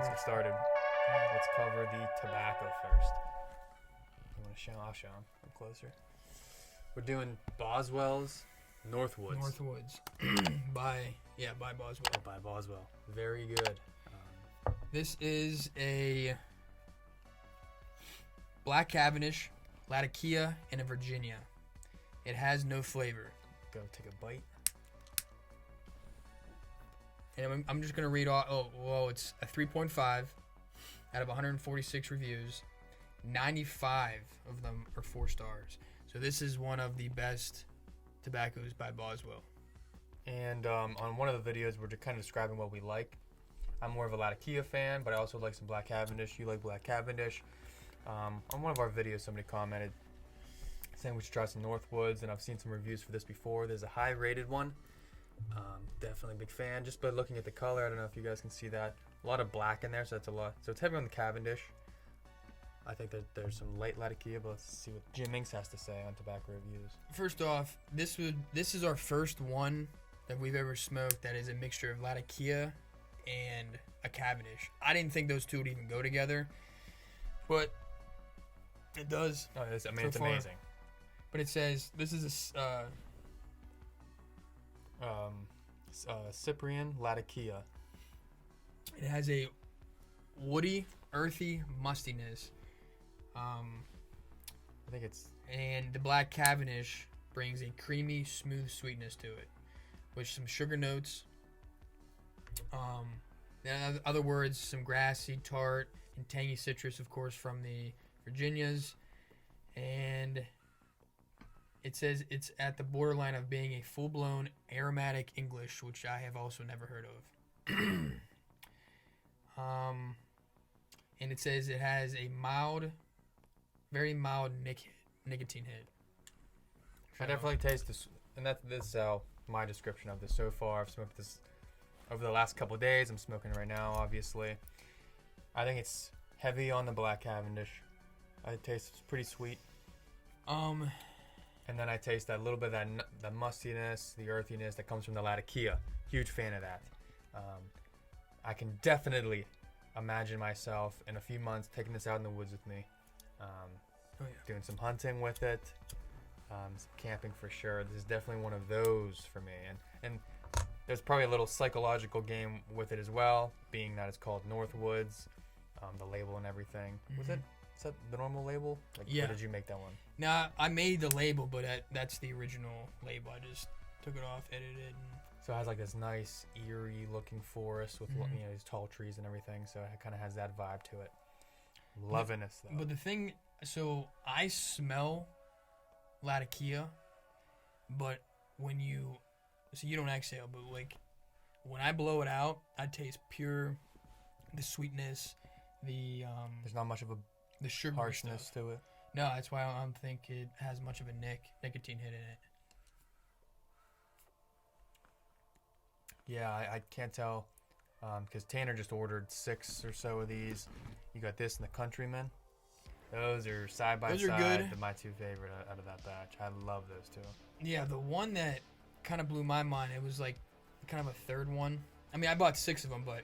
let's get started. Let's cover the tobacco first. You want to show? I'll show them. I'm closer. We're doing Boswell's Northwoods. Northwoods. by Boswell. Oh, by Boswell. Very good. This is a Black Cavendish, Latakia, and a Virginia. It has no flavor. Go take a bite. And I'm just going to read all. Oh, well, it's a 3.5 out of 146 reviews. 95 of them are 4 stars. So this is one of the best tobaccos by Boswell. And on one of the videos, we're just kind of describing what we like. I'm more of a Latakia fan, but I also like some Black Cavendish. You like Black Cavendish. On one of our videos, somebody commented saying we should try some Northwoods, and I've seen some reviews for this before. There's a high-rated one. Definitely a big fan. Just by looking at the color, I don't know if you guys can see that. A lot of black in there, so that's a lot. So it's heavy on the Cavendish. I think that there's some light Latakia, but let's see what Jim Inks has to say on tobacco reviews. First off, this is our first one that we've ever smoked that is a mixture of Latakia and a Cavendish. I didn't think those two would even go together, but it does. Oh, it's so it's far. amazing. But it says this is Cyprian Latakia. it has a woody, earthy mustiness. I think it's And the Black Cavendish brings a creamy, smooth sweetness to it, with some sugar notes. In other words, some grassy, tart, and tangy citrus, of course, from the Virginias. And it says it's at the borderline of being a full-blown aromatic English, which I have also never heard of. And it says it has a mild, very mild nicotine hit. I definitely taste this, and that's my description of this so far. I've smoked this over the last couple of days. I'm smoking it right now, obviously. I think it's heavy on the Black Cavendish. It tastes pretty sweet. And then I taste that little bit of the mustiness, the earthiness that comes from the Latakia. Huge fan of that. I can definitely imagine myself in a few months taking this out in the woods with me. Doing some hunting with it. Some camping for sure. This is definitely one of those for me. And there's probably a little psychological game with it as well, being that it's called Northwoods, the label and everything. Mm-hmm. Is that the normal label? Yeah. Or did you make that one? Now, I made the label, but that's the original label. I just took it off, edited it. So it has like this nice, eerie looking forest with these tall trees and everything. So it kind of has that vibe to it. Loving this though. But the thing, so I smell Latakia, but so you don't exhale, but like when I blow it out, I taste pure the sweetness, There's not much of a the sugar harshness to it. No, that's why I don't think it has much of a nicotine hit in it. Yeah, I can't tell because Tanner just ordered 6 or so of these. You got this and the Countryman. Those are side by Those are side. good. My 2 favorite out of that batch. I love those 2. Yeah, the one that kind of blew my mind, it was like kind of a third one. I mean, I bought 6 of them, but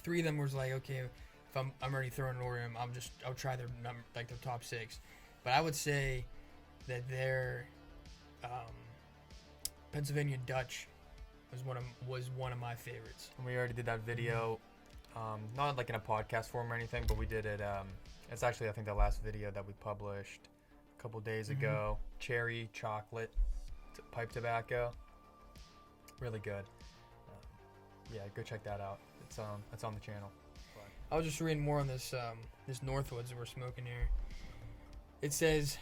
3 of them was like, okay, if I'm already throwing an order in, I'll try their number, like their top 6. But I would say that their Pennsylvania Dutch was one of my favorites. And we already did that video, not like in a podcast form or anything, but we did it. It's actually, I think, the last video that we published a couple days ago. Cherry chocolate pipe tobacco, really good. Yeah, go check that out. It's on the channel. I was just reading more on this this Northwoods that we're smoking here. It says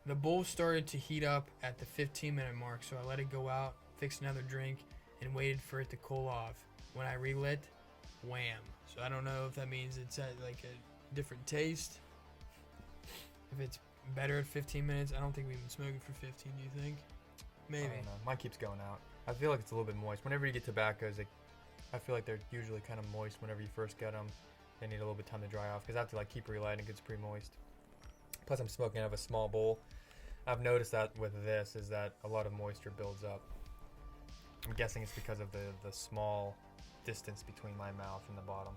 the bowl started to heat up at the 15-minute mark, so I let it go out, fixed another drink, and waited for it to cool off. When I relit, wham. So I don't know if that means it's at like a different taste. If it's better at 15 minutes, I don't think we've been smoking for 15. Do you think? Maybe. I don't know. Mine keeps going out. I feel like it's a little bit moist. Whenever you get tobaccos, I feel like they're usually kind of moist whenever you first get them. They need a little bit of time to dry off because after keep relighting, it gets pretty moist. Plus, I'm smoking out of a small bowl. I've noticed that with this is that a lot of moisture builds up. I'm guessing it's because of the small distance between my mouth and the bottom.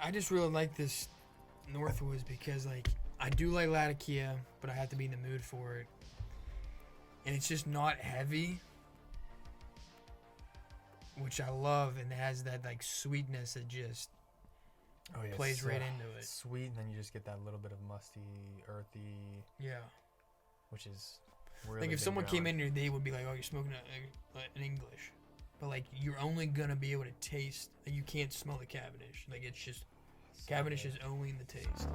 I just really like this Northwoods because, like, I do like Latakia, but I have to be in the mood for it. And it's just not heavy, which I love, and it has that, like, sweetness that just plays right into it. Sweet, and then you just get that little bit of musty, earthy. Yeah. Which is really like, if big someone going. came in here, they would be like, oh, you're smoking an English. But, like, you're only going to be able to taste. Like, you can't smell the Cavendish. Like, it's just, Cavendish is only in the taste.